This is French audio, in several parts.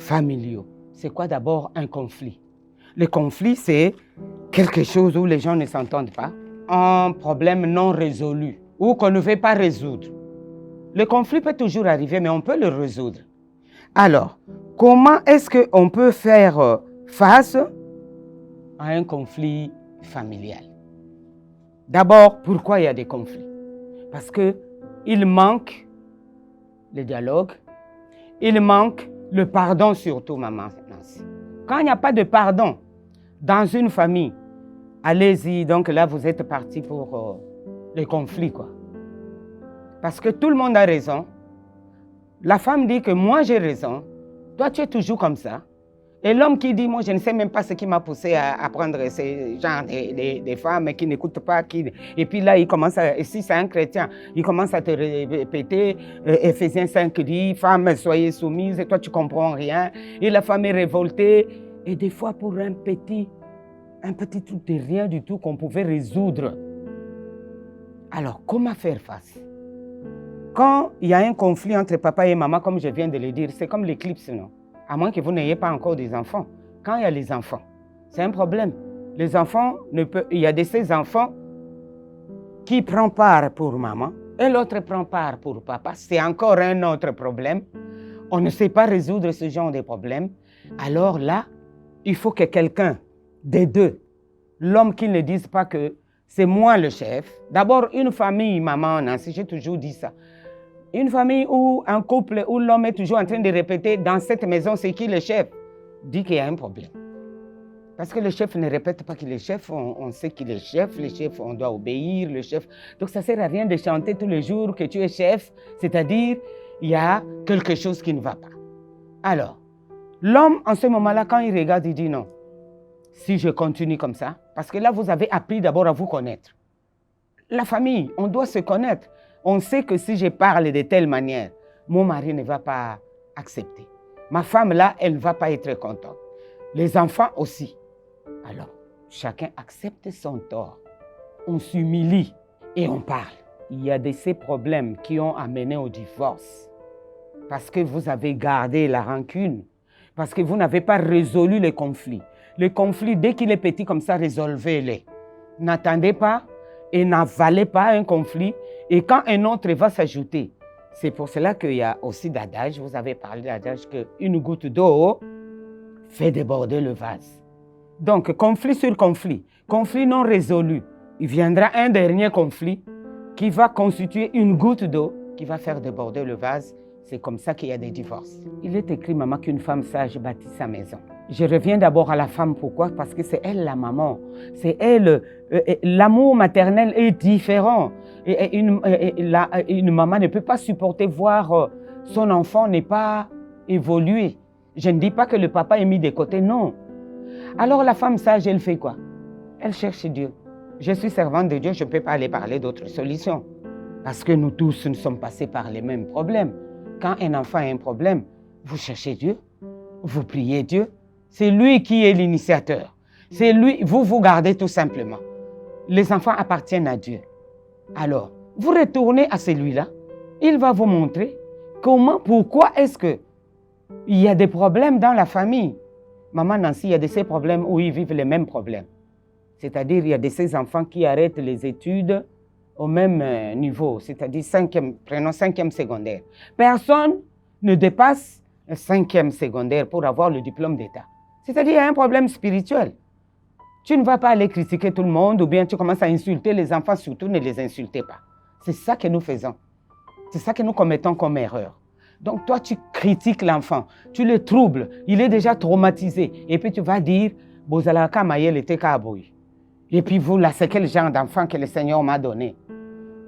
familiaux. C'est quoi d'abord un conflit? Le conflit, c'est quelque chose où les gens ne s'entendent pas, un problème non résolu ou qu'on ne veut pas résoudre. Le conflit peut toujours arriver, mais on peut le résoudre. Alors, comment est-ce qu'on peut faire face à un conflit familial? D'abord, pourquoi il y a des conflits? Parce qu'il manque le dialogue, il manque le pardon surtout, maman Nancy. Quand il n'y a pas de pardon dans une famille, allez-y, donc là vous êtes parti pour les conflits, quoi. Parce que tout le monde a raison. La femme dit que moi j'ai raison, toi tu es toujours comme ça. Et l'homme qui dit, moi je ne sais même pas ce qui m'a poussé à prendre ces genres des femmes qui n'écoutent pas. Et puis là, il commence et si c'est un chrétien, il commence à te répéter, Ephésiens 5 dit, femmes soyez soumises, et toi tu ne comprends rien. Et la femme est révoltée. Et des fois pour un petit truc de rien du tout qu'on pouvait résoudre. Alors, comment faire face? Quand il y a un conflit entre papa et maman, comme je viens de le dire, c'est comme l'éclipse, non? À moins que vous n'ayez pas encore des enfants. Quand il y a les enfants, c'est un problème. Les enfants, il y a de ces enfants qui prennent part pour maman et l'autre prend part pour papa. C'est encore un autre problème. On ne sait pas résoudre ce genre de problème. Alors là, il faut que quelqu'un des deux, l'homme qui ne dise pas que c'est moi le chef. D'abord, une famille, maman, Nancy, j'ai toujours dit ça. Une famille ou un couple où l'homme est toujours en train de répéter dans cette maison c'est qui le chef, dit qu'il y a un problème. Parce que le chef ne répète pas qu'il est chef, on sait qu'il est chef, le chef, on doit obéir, le chef. Donc ça ne sert à rien de chanter tous les jours que tu es chef, c'est-à-dire il y a quelque chose qui ne va pas. Alors, l'homme en ce moment-là, quand il regarde, il dit non, si je continue comme ça, parce que là vous avez appris d'abord à vous connaître. La famille, on doit se connaître. On sait que si je parle de telle manière, mon mari ne va pas accepter. Ma femme là, elle ne va pas être contente. Les enfants aussi. Alors, chacun accepte son tort. On s'humilie et on parle. Il y a de ces problèmes qui ont amené au divorce. Parce que vous avez gardé la rancune. Parce que vous n'avez pas résolu les conflits. Les conflits, dès qu'il est petit comme ça, résolvez-les. N'attendez pas et n'avalez pas un conflit. Et quand un autre va s'ajouter, c'est pour cela qu'il y a aussi d'adage, vous avez parlé d'adage, qu'une goutte d'eau fait déborder le vase. Donc, conflit sur conflit, conflit non résolu, il viendra un dernier conflit qui va constituer une goutte d'eau qui va faire déborder le vase. C'est comme ça qu'il y a des divorces. Il est écrit, maman, qu'une femme sage bâtit sa maison. Je reviens d'abord à la femme. Pourquoi? Parce que c'est elle la maman. C'est elle. L'amour maternel est différent. Une maman ne peut pas supporter voir son enfant n'est pas évolué. Je ne dis pas que le papa est mis de côté, non. Alors la femme sage, elle fait quoi? Elle cherche Dieu. Je suis servante de Dieu, je ne peux pas aller parler d'autres solutions. Parce que nous tous, nous sommes passés par les mêmes problèmes. Quand un enfant a un problème, vous cherchez Dieu, vous priez Dieu. C'est lui qui est l'initiateur. C'est lui, vous gardez tout simplement. Les enfants appartiennent à Dieu. Alors, vous retournez à celui-là, il va vous montrer pourquoi est-ce qu'il y a des problèmes dans la famille. Maman Nancy, il y a de ces problèmes où ils vivent les mêmes problèmes. C'est-à-dire, il y a de ces enfants qui arrêtent les études au même niveau, c'est-à-dire prenons 5e secondaire. Personne ne dépasse le 5e secondaire pour avoir le diplôme d'État. C'est-à-dire, il y a un problème spirituel. Tu ne vas pas aller critiquer tout le monde ou bien tu commences à insulter les enfants, surtout ne les insultez pas. C'est ça que nous faisons. C'est ça que nous commettons comme erreur. Donc toi, tu critiques l'enfant, tu le troubles, il est déjà traumatisé. Et puis tu vas dire, Bozalaka Mayel était Kaboui. Et puis vous, là, c'est quel genre d'enfant que le Seigneur m'a donné?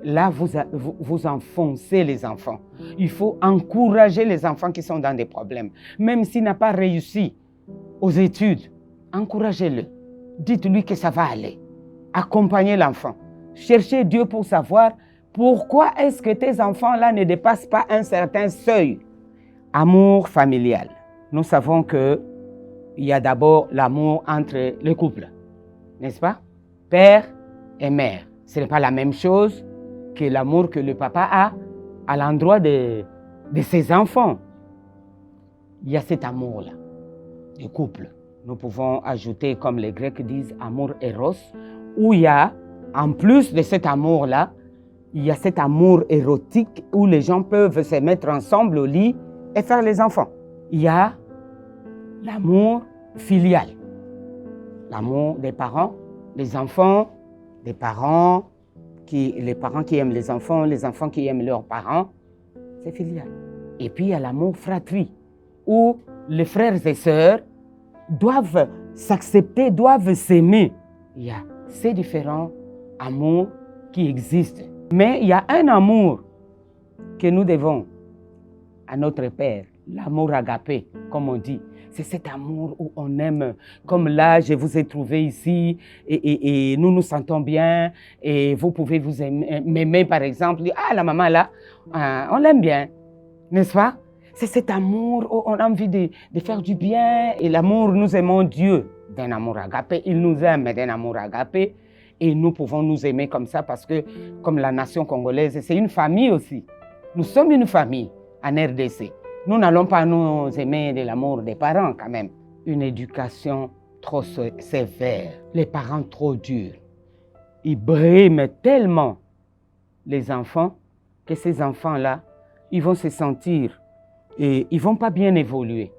Là, vous enfoncez les enfants. Il faut encourager les enfants qui sont dans des problèmes. Même s'il n'a pas réussi aux études, encouragez-le. Dites-lui que ça va aller. Accompagnez l'enfant. Cherchez Dieu pour savoir pourquoi est-ce que tes enfants-là ne dépassent pas un certain seuil. Amour familial. Nous savons qu'il y a d'abord l'amour entre les couples. N'est-ce pas? Père et mère. Ce n'est pas la même chose que l'amour que le papa a à l'endroit de ses enfants. il y a cet amour-là, du couple. Nous pouvons ajouter, comme les Grecs disent, amour éros, où il y a, en plus de cet amour-là, il y a cet amour érotique où les gens peuvent se mettre ensemble au lit et faire les enfants. Il y a l'amour filial, l'amour des parents, des enfants, des parents, les parents qui aiment les enfants qui aiment leurs parents, c'est filial. Et puis il y a l'amour fratrie, où les frères et sœurs doivent s'accepter, doivent s'aimer. Il y a ces différents amours qui existent. Mais il y a un amour que nous devons à notre Père, l'amour agapé, comme on dit. C'est cet amour où on aime, comme là, je vous ai trouvé ici et nous nous sentons bien et vous pouvez vous m'aimer par exemple. Ah, la maman là, on l'aime bien, n'est-ce pas? C'est cet amour où on a envie de faire du bien. Et l'amour, nous aimons Dieu d'un amour agapé. Il nous aime d'un amour agapé. Et nous pouvons nous aimer comme ça parce que, comme la nation congolaise, c'est une famille aussi. Nous sommes une famille en RDC. Nous n'allons pas nous aimer de l'amour des parents quand même. Une éducation trop sévère, les parents trop durs. Ils briment tellement les enfants que ces enfants-là, ils vont se sentir et ils ne vont pas bien évoluer.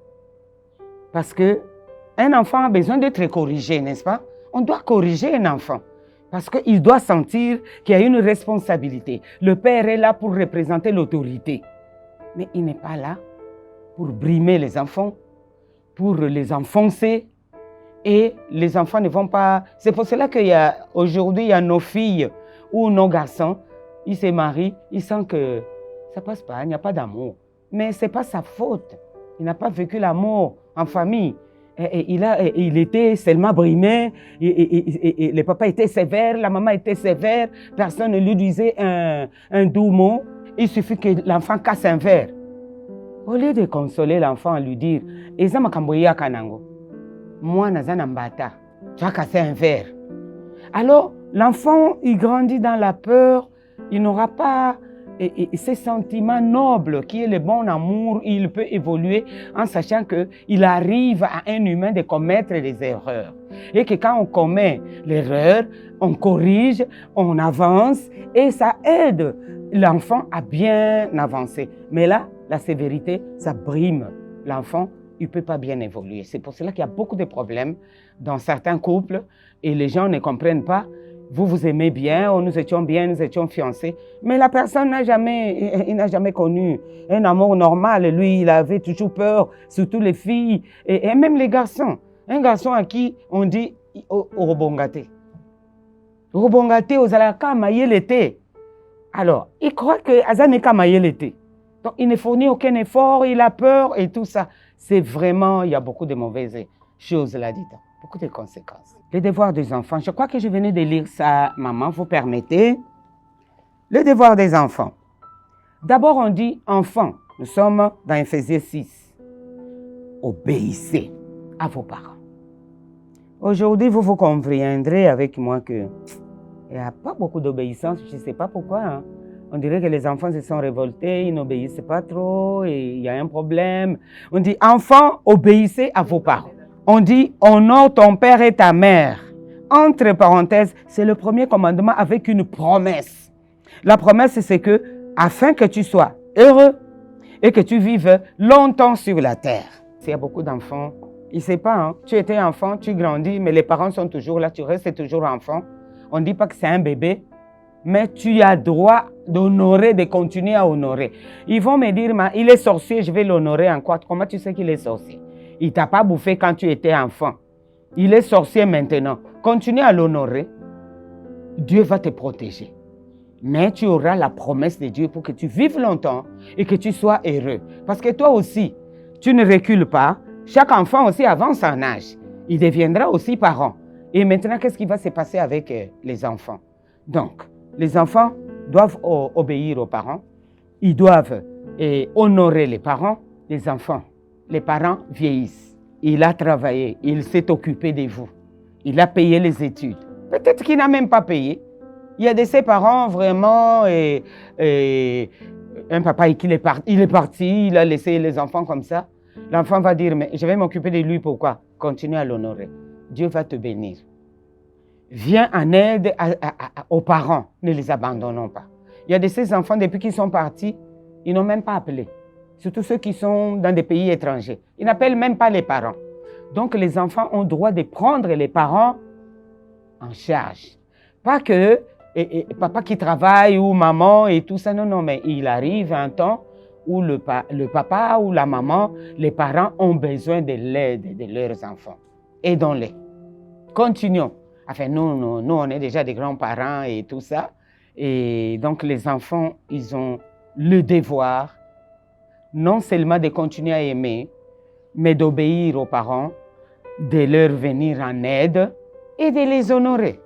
Parce qu'un enfant a besoin d'être corrigé, n'est-ce pas? On doit corriger un enfant. Parce qu'il doit sentir qu'il y a une responsabilité. Le père est là pour représenter l'autorité. Mais il n'est pas là pour brimer les enfants, pour les enfoncer. Et les enfants ne vont pas... C'est pour cela qu'aujourd'hui, il y a nos filles ou nos garçons, ils se marient, ils sentent que ça ne passe pas, il n'y a pas d'amour. Mais ce n'est pas sa faute. Il n'a pas vécu l'amour en famille. Il était seulement brimé, et le papa était sévère, la maman était sévère, personne ne lui disait un doux mot. Il suffit que l'enfant casse un verre. Au lieu de consoler l'enfant, lui dire « Eza makamboya kanango, moi nazana mbata, tu as cassé un verre ». Alors, l'enfant, il grandit dans la peur, il n'aura pas ces sentiments nobles qui est le bon amour, il peut évoluer en sachant qu'il arrive à un humain de commettre des erreurs. Et que quand on commet l'erreur, on corrige, on avance et ça aide l'enfant à bien avancer. Mais là, la sévérité, ça brime l'enfant, il ne peut pas bien évoluer. C'est pour cela qu'il y a beaucoup de problèmes dans certains couples et les gens ne comprennent pas. Vous vous aimez bien, nous étions bien, nous étions fiancés. Mais la personne n'a jamais connu un amour normal. Lui, il avait toujours peur, surtout les filles et même les garçons. Un garçon à qui on dit Robongate. Robongate, Ozalaka, Mayelete. Alors, il croit que Azaneka Mayelete. Donc, il ne fournit aucun effort, il a peur et tout ça. C'est vraiment, il y a beaucoup de mauvaises choses là-dedans. Beaucoup de conséquences. Les devoirs des enfants. Je crois que je venais de lire ça, maman, vous permettez. Les devoirs des enfants. D'abord, on dit enfants. Nous sommes dans Éphésiens 6. Obéissez à vos parents. Aujourd'hui, vous vous conviendrez avec moi qu'il n'y a pas beaucoup d'obéissance. Je ne sais pas pourquoi. Hein. On dirait que les enfants se sont révoltés, ils n'obéissent pas trop et il y a un problème. On dit enfants, obéissez à vos parents. On dit, honore ton père et ta mère. Entre parenthèses, c'est le premier commandement avec une promesse. La promesse, c'est que, afin que tu sois heureux et que tu vives longtemps sur la terre. Il y a beaucoup d'enfants, ils ne savent pas, hein? Tu étais enfant, tu grandis, mais les parents sont toujours là, tu restes toujours enfant. On ne dit pas que c'est un bébé, mais tu as droit d'honorer, de continuer à honorer. Ils vont me dire, il est sorcier, je vais l'honorer en quoi? Comment tu sais qu'il est sorcier? Il ne t'a pas bouffé quand tu étais enfant. Il est sorcier maintenant. Continue à l'honorer. Dieu va te protéger. Mais tu auras la promesse de Dieu pour que tu vives longtemps et que tu sois heureux. Parce que toi aussi, tu ne recules pas. Chaque enfant aussi avance en âge. Il deviendra aussi parent. Et maintenant, qu'est-ce qui va se passer avec les enfants? Donc, les enfants doivent obéir aux parents. Ils doivent honorer les parents. Les enfants, les parents vieillissent. Il a travaillé, il s'est occupé de vous. Il a payé les études. Peut-être qu'il n'a même pas payé. Il y a de ses parents vraiment, un papa qui il est parti, il a laissé les enfants comme ça. L'enfant va dire, mais je vais m'occuper de lui, pourquoi? Continue à l'honorer. Dieu va te bénir. Viens en aide aux parents, ne les abandonnons pas. Il y a de ces enfants, depuis qu'ils sont partis, ils n'ont même pas appelé. Surtout ceux qui sont dans des pays étrangers. Ils n'appellent même pas les parents. Donc les enfants ont droit de prendre les parents en charge. Pas que papa qui travaille ou maman et tout ça, non, non, mais il arrive un temps où le papa ou la maman, les parents ont besoin de l'aide de leurs enfants. Aidons-les. Continuons. Enfin, nous, on est déjà des grands-parents et tout ça. Et donc, les enfants, ils ont le devoir, non seulement de continuer à aimer, mais d'obéir aux parents, de leur venir en aide et de les honorer.